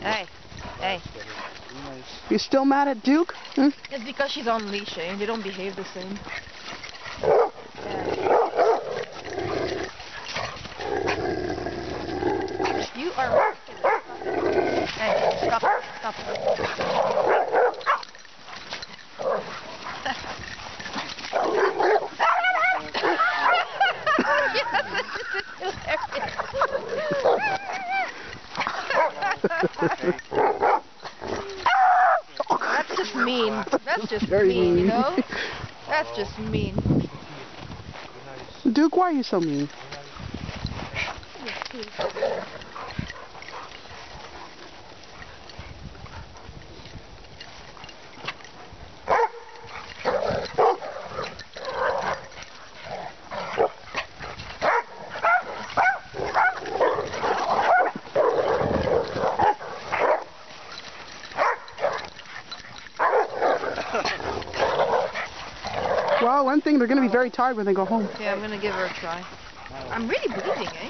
Hey, hey. You still mad at Duke? Hmm? It's because she's on leash, eh? They don't behave the same. You are ridiculous. Hey, stop it. Stop it. That's just mean. That's just mean, you know? That's just mean. Duke, why are you so mean? Well, one thing, they're going to be very tired when they go home. Yeah, I'm going to give her a try. I'm really bleeding, eh?